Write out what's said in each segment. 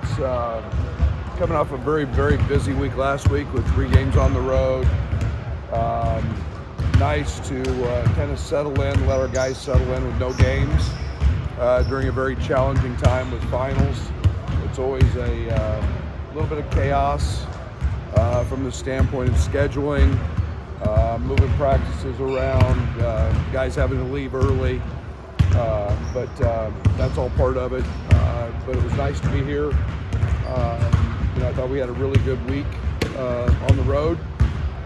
It's coming off a very, very busy week last week with 3 games on the road. Nice to kind of settle in, let our guys settle in with no games during a very challenging time with finals. It's always a little bit of chaos from the standpoint of scheduling, moving practices around, guys having to leave early, but that's all part of it. But it was nice to be here. I thought we had a really good week on the road.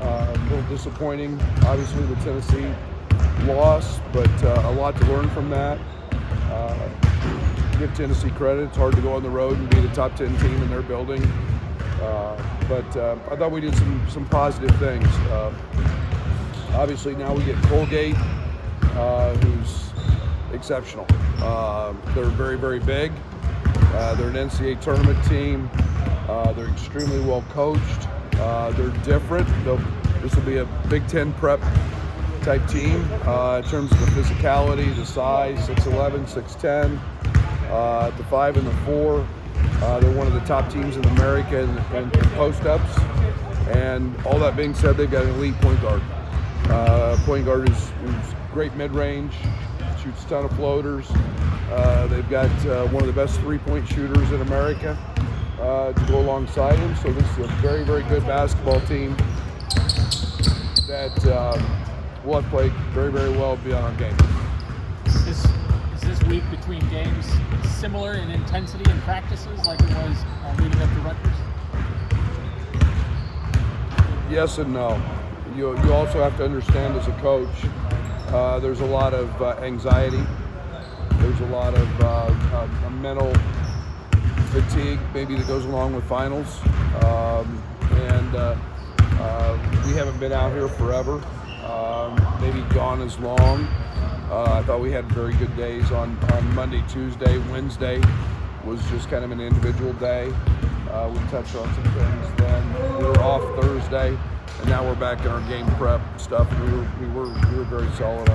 A little disappointing, obviously, the Tennessee loss, but a lot to learn from that. Give Tennessee credit. It's hard to go on the road and be the top 10 team in their building. But I thought we did some positive things. Obviously, now we get Colgate, who's exceptional. They're very, very big. They're an NCAA tournament team. They're extremely well coached. They're different. This will be a Big Ten prep type team in terms of the physicality, the size, 6'11", 6'10", the 5 and the 4. They're one of the top teams in America in post-ups. And all that being said, they've got an elite point guard. Point guard who's great mid-range, shoots a ton of floaters. They've got one of the best three-point shooters in America to go alongside him. So this is a very, very good basketball team that will have played very, very well beyond our game. Is this week between games similar in intensity and practices like it was leading up to Rutgers? Yes and no. You also have to understand as a coach, there's a lot of anxiety. There's a lot of mental fatigue maybe that goes along with finals. We haven't been out here forever, maybe gone as long. I thought we had very good days on Monday, Tuesday. Wednesday was just kind of an individual day. We touched on some things then. We were off Thursday, and now we're back in our game prep stuff. We were very solid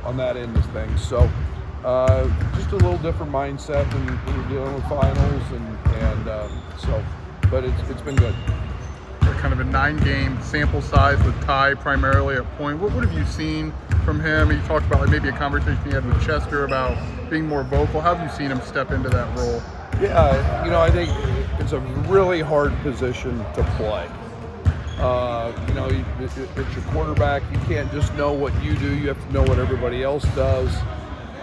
on that end of things. So just a little different mindset when we're dealing with finals, but it's been good. Kind of a 9-game sample size with Ty primarily at point. What have you seen from him? You talked about maybe a conversation you had with Chester about being more vocal. How have you seen him step into that role? Yeah, I think it's a really hard position to play. It's your quarterback. You can't just know what you do. You have to know what everybody else does.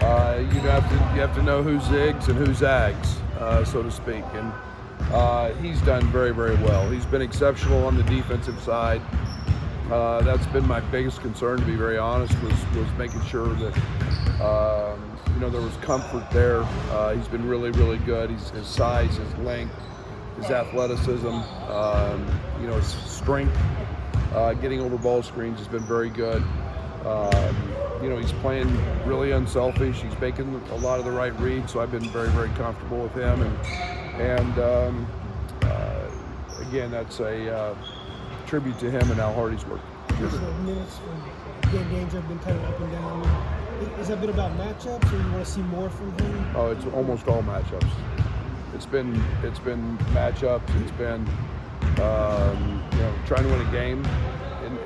You have to know who zigs and who zags, so to speak. And he's done very, very well. He's been exceptional on the defensive side. That's been my biggest concern, to be very honest, was making sure that there was comfort there. He's been really, really good. His size, his length, his athleticism, his strength, getting over ball screens has been very good. He's playing really unselfish. He's making a lot of the right reads, so I've been very, very comfortable with him. And again, that's a tribute to him and how hard he's worked. Just the minutes from games have been kind of up and down. Has that been about matchups, or you want to see more from him? Oh, it's almost all matchups. It's been matchups. It's been trying to win a game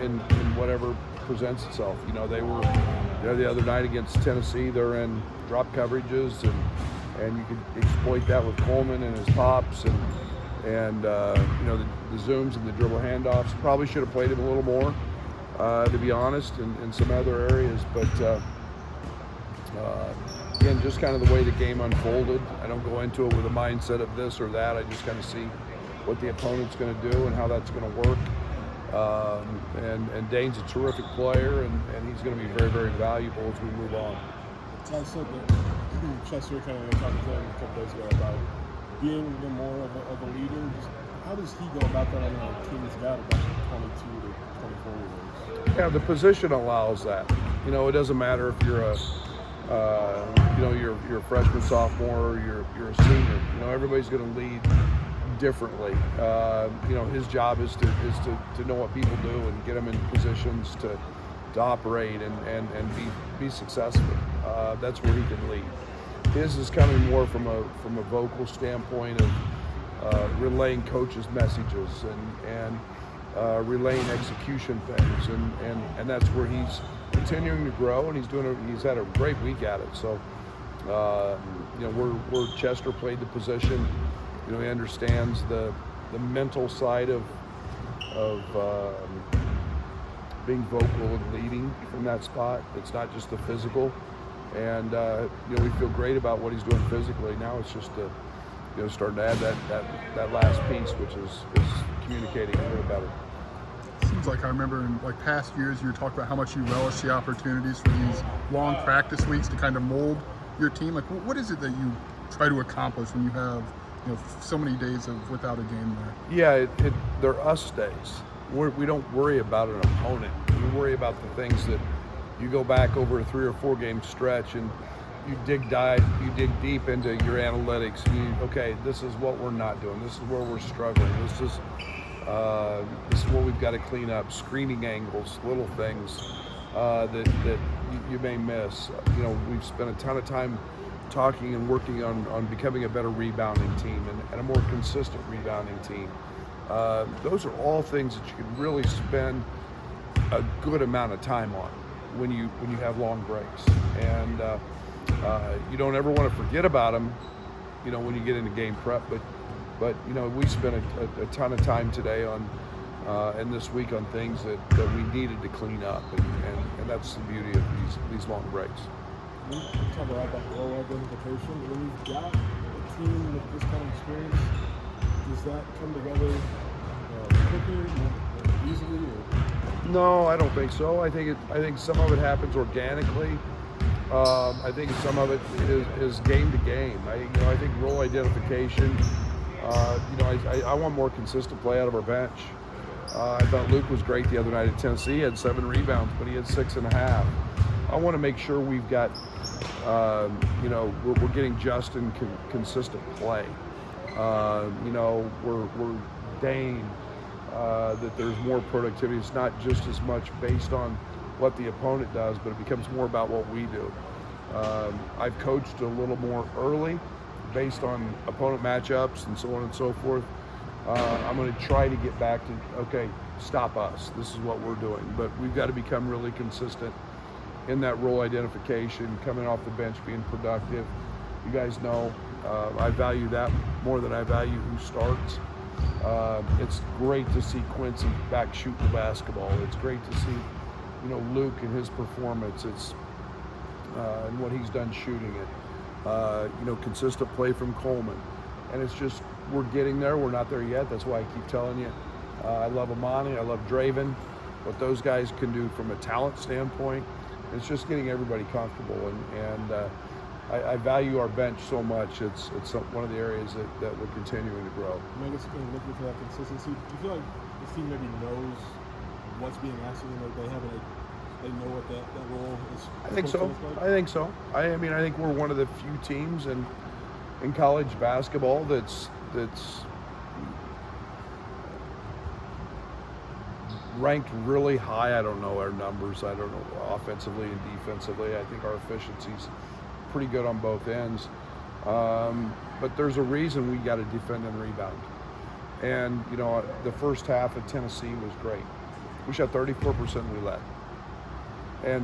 in whatever presents itself. They were the other night against Tennessee. They're in drop coverages, and you could exploit that with Coleman and his pops and the zooms and the dribble handoffs. Probably should have played him a little more, to be honest, in some other areas. But again, just kind of the way the game unfolded. I don't go into it with a mindset of this or that. I just kind of see what the opponent's going to do and how that's going to work. And Dane's a terrific player, and he's going to be very, very valuable as we move on. I said that Chester kind of talked to him a couple days ago about being more of a leader. How does he go about that on a team that's got about 22 to 24-year-olds? Yeah, the position allows that. It doesn't matter if you're you're a freshman, sophomore, or you're a senior. Everybody's going to lead differently. His job is to know what people do and get them in positions to operate and be successful. That's where he can lead. His is coming more from a vocal standpoint of relaying coaches' messages and relaying execution things, and that's where he's continuing to grow, and he's had a great week at it. So where Chester played the position, he understands the mental side of being vocal and leading from that spot. It's not just the physical, and we feel great about what he's doing physically. Now it's just starting to add that last piece, which is communicating a little better. Seems like I remember in past years you were talking about how much you relish the opportunities for these long practice weeks to kind of mold your team. What is it that you try to accomplish when you have so many days without a game there? Yeah, they're us days. We don't worry about an opponent. We worry about the things that you go back over a 3 or 4 game stretch and you dig deep into your analytics. Okay, this is what we're not doing. This is where we're struggling. This is what we've got to clean up. Screening angles, little things that you may miss. We've spent a ton of time talking and working on becoming a better rebounding team and a more consistent rebounding team. Those are all things that you can really spend a good amount of time on when you have long breaks, and you don't ever want to forget about them, when you get into game prep. But we spent a ton of time today on and this week on things that we needed to clean up, and that's the beauty of these long breaks. We talk a lot about role identification. When you've got a team with this kind of experience, does that come together quicker, more easily? Or? No, I don't think so. I think some of it happens organically. I think some of it is game to game. I think role identification. I want more consistent play out of our bench. I thought Luke was great the other night at Tennessee. He had 7 rebounds, but he had 6.5. I want to make sure we've got, we're getting just and consistent play. We're Dane, that there's more productivity. It's not just as much based on what the opponent does, but it becomes more about what we do. I've coached a little more early based on opponent matchups and so on and so forth. I'm going to try to get back to, okay, stop us. This is what we're doing. But we've got to become really consistent in that role identification, coming off the bench, being productive. You guys know I value that more than I value who starts. It's great to see Quincy back shooting the basketball. It's great to see, Luke and his performance. It's and what he's done shooting it. Consistent play from Coleman. And it's just, we're getting there. We're not there yet. That's why I keep telling you. I love Amani. I love Draven. What those guys can do from a talent standpoint. It's just getting everybody comfortable. And I value our bench so much. It's one of the areas that we're continuing to grow. I guess looking for that consistency. Do you feel like the team maybe knows what's being asked of them? They know what that role is? I think so. I think so. I think we're one of the few teams in college basketball that's ranked really high. I don't know our numbers. I don't know offensively and defensively. I think our efficiency's pretty good on both ends. But there's a reason we got to defend and rebound. And, the first half of Tennessee was great. We shot 34% and we led.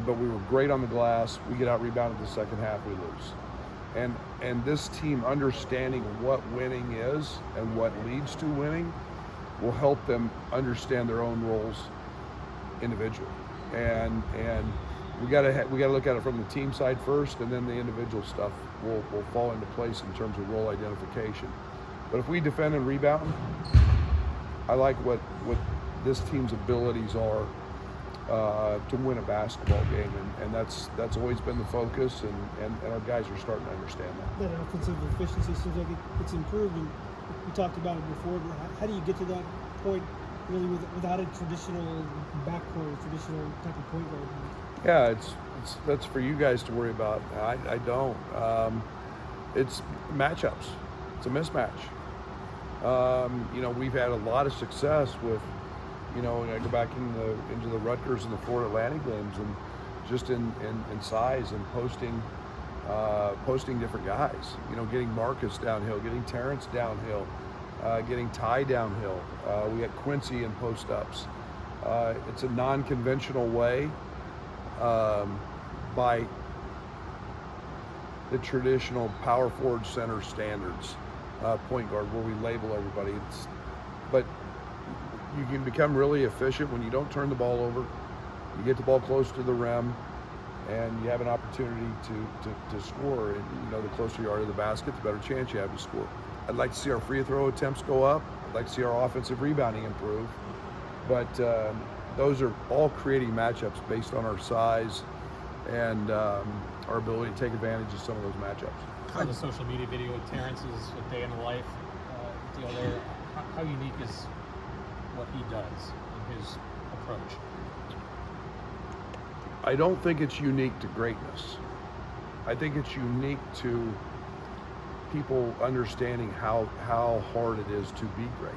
But we were great on the glass. We get out rebounded the second half, we lose. And this team understanding what winning is and what leads to winning will help them understand their own roles individually. And we got to look at it from the team side first, and then the individual stuff will fall into place in terms of role identification. But if we defend and rebound, I like what this team's abilities are to win a basketball game, and that's always been the focus, and our guys are starting to understand that. That offensive efficiency seems like it's improved, and we talked about it before, but how do you get to that point really without a traditional backcourt, traditional type of point guard? Yeah, that's for you guys to worry about. I don't. It's matchups. It's a mismatch. We've had a lot of success with, I go back into the Rutgers and the Florida Atlantic games, and just in size and posting posting different guys. Getting Marcus downhill, getting Terrence downhill, getting Ty downhill. We had Quincy in post-ups. It's a non-conventional way by the traditional power forward center standards, point guard, where we label everybody. But you can become really efficient when you don't turn the ball over. You get the ball close to the rim, and you have an opportunity to score. And, the closer you are to the basket, the better chance you have to score. I'd like to see our free throw attempts go up. I'd like to see our offensive rebounding improve. But those are all creating matchups based on our size and our ability to take advantage of some of those matchups. On the social media video with Terrence's day in the life deal there, how unique is what he does in his approach? I don't think it's unique to greatness. I think it's unique to people understanding how hard it is to be great.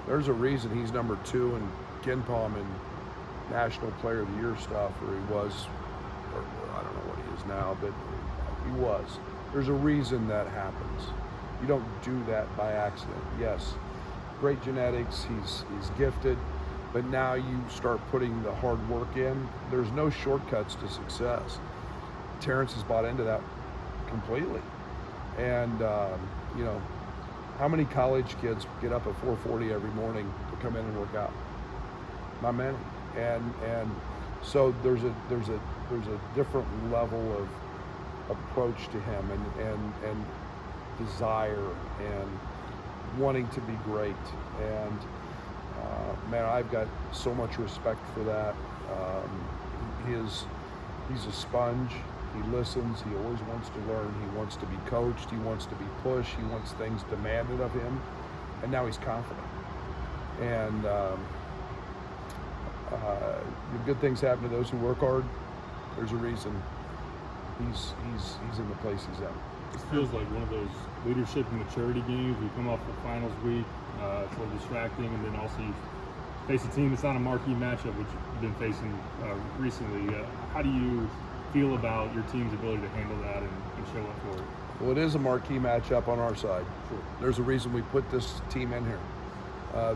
There's a reason he's number 2 in KenPom and National Player of the Year stuff, or he was, or I don't know what he is now, but he was. There's a reason that happens. You don't do that by accident. Yes, great genetics, he's gifted, but now you start putting the hard work in. There's no shortcuts to success. Terrence has bought into that completely. And, how many college kids get up at 4:40 every morning to come in and work out? Not many. And so there's a different level of approach to him and desire and wanting to be great. And man, I've got so much respect for that. He's a sponge. He listens. He always wants to learn. He wants to be coached. He wants to be pushed. He wants things demanded of him. And now he's confident. And good things happen to those who work hard. There's a reason he's in the place he's at. This feels like one of those leadership and maturity games. We come off the finals week. It's a little distracting, and then also you face a team that's not a marquee matchup, which you've been facing recently. How do you feel about your team's ability to handle that and show up for it? Well, it is a marquee matchup on our side. Sure. There's a reason we put this team in here.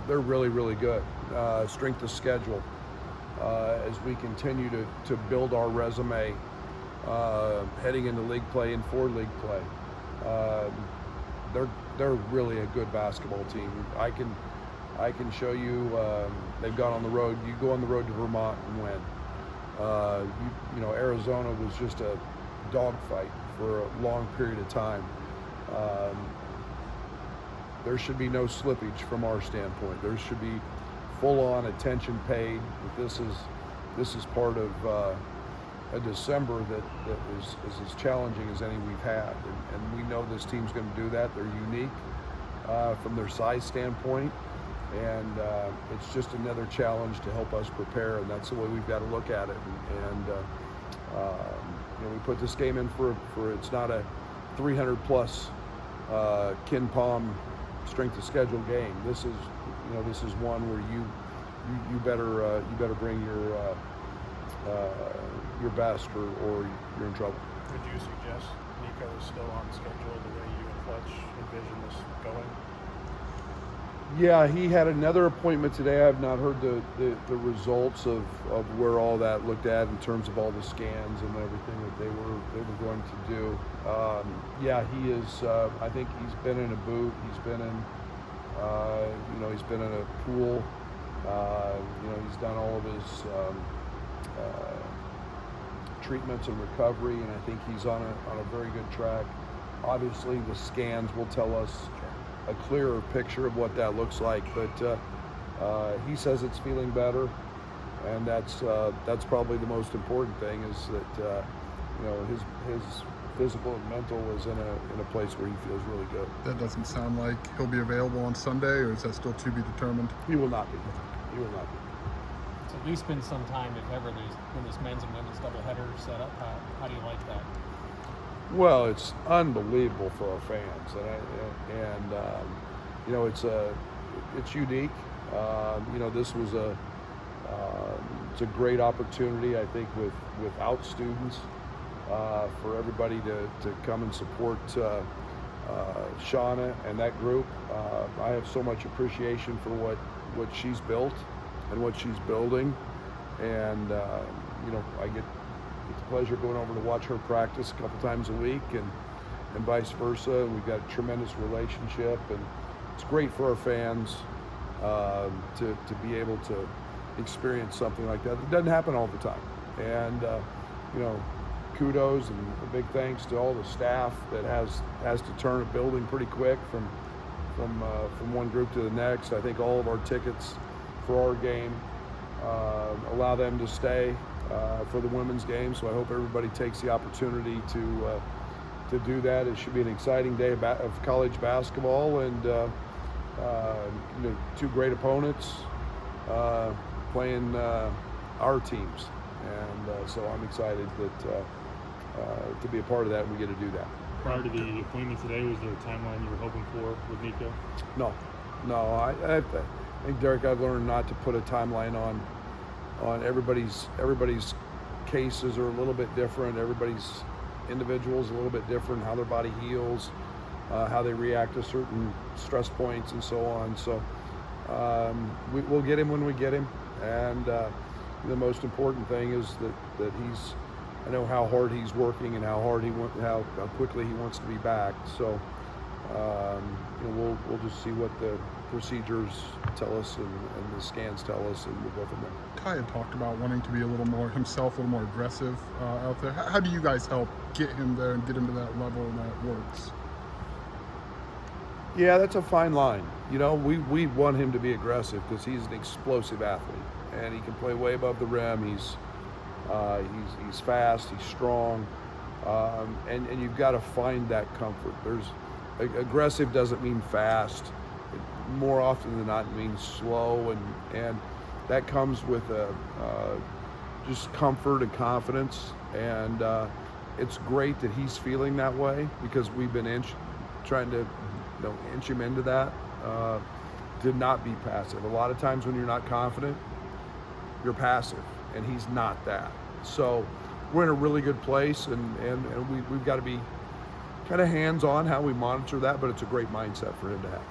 They're really, really good. Strength of schedule. As we continue to build our resume heading into league play and for league play. They're really a good basketball team. I can show you they've gone on the road. You go on the road to Vermont and win. Arizona was just a dogfight for a long period of time. There should be no slippage from our standpoint. There should be full-on attention paid. This is part of a December that is as challenging as any we've had, and we know this team's going to do that. They're unique from their size standpoint, and it's just another challenge to help us prepare, and that's the way we've got to look at it. And we put this game in for it's not a 300+ KenPom strength of schedule game. This is one where you better bring your best or you're in trouble. Would you suggest Nico is still on schedule the way you and Fletch envision this going? Yeah, he had another appointment today. I've not heard the results of where all that looked at in terms of all the scans and everything that they were going to do. Yeah, he is. I think he's been in a boot. He's been in. He's been in a pool. He's done all of his treatments and recovery, and I think he's on a very good track. Obviously, the scans will tell us a clearer picture of what that looks like, but he says it's feeling better, and that's probably the most important thing, is that his physical and mental is in a place where he feels really good. That doesn't sound like he'll be available on Sunday, or is that still to be determined? He will not be. He will not be. It's at least been some time, if ever, when this men's and women's doubleheader set up. How do you like that? Well, it's unbelievable for our fans, it's unique. This was it's a great opportunity, I think, without students. for everybody to come and support Shauna and that group. I have so much appreciation for what she's built and what she's building, and I get the pleasure of going over to watch her practice a couple times a week, and vice versa. And we've got a tremendous relationship, and it's great for our fans to be able to experience something like that. It doesn't happen all the time, and kudos and a big thanks to all the staff that has to turn a building pretty quick from one group to the next. I think all of our tickets for our game allow them to stay for the women's game, so I hope everybody takes the opportunity to do that. It should be an exciting day of college basketball, and two great opponents playing our teams, and so I'm excited that to be a part of that, and we get to do that. Prior to the appointment today, was there a timeline you were hoping for with Nico? No. I think, Derek, I've learned not to put a timeline on everybody's cases are a little bit different. Everybody's individuals a little bit different, how their body heals, how they react to certain stress points and so on. So we'll get him when we get him, and the most important thing is that I know how hard he's working and how quickly he wants to be back. So we'll just see what the procedures tell us and the scans tell us, and we'll go from there. Ty had talked about wanting to be a little more himself, a little more aggressive out there. How do you guys help get him there and get him to that level that works? Yeah, that's a fine line. We want him to be aggressive because he's an explosive athlete, and he can play way above the rim. He's fast, he's strong, and you've got to find that comfort. Aggressive doesn't mean fast. It more often than not means slow, and that comes with just comfort and confidence. And it's great that he's feeling that way, because we've been trying to inch him into that, to not be passive. A lot of times when you're not confident, you're passive, and he's not that. So we're in a really good place, and we've got to be kind of hands-on how we monitor that, but it's a great mindset for him to have.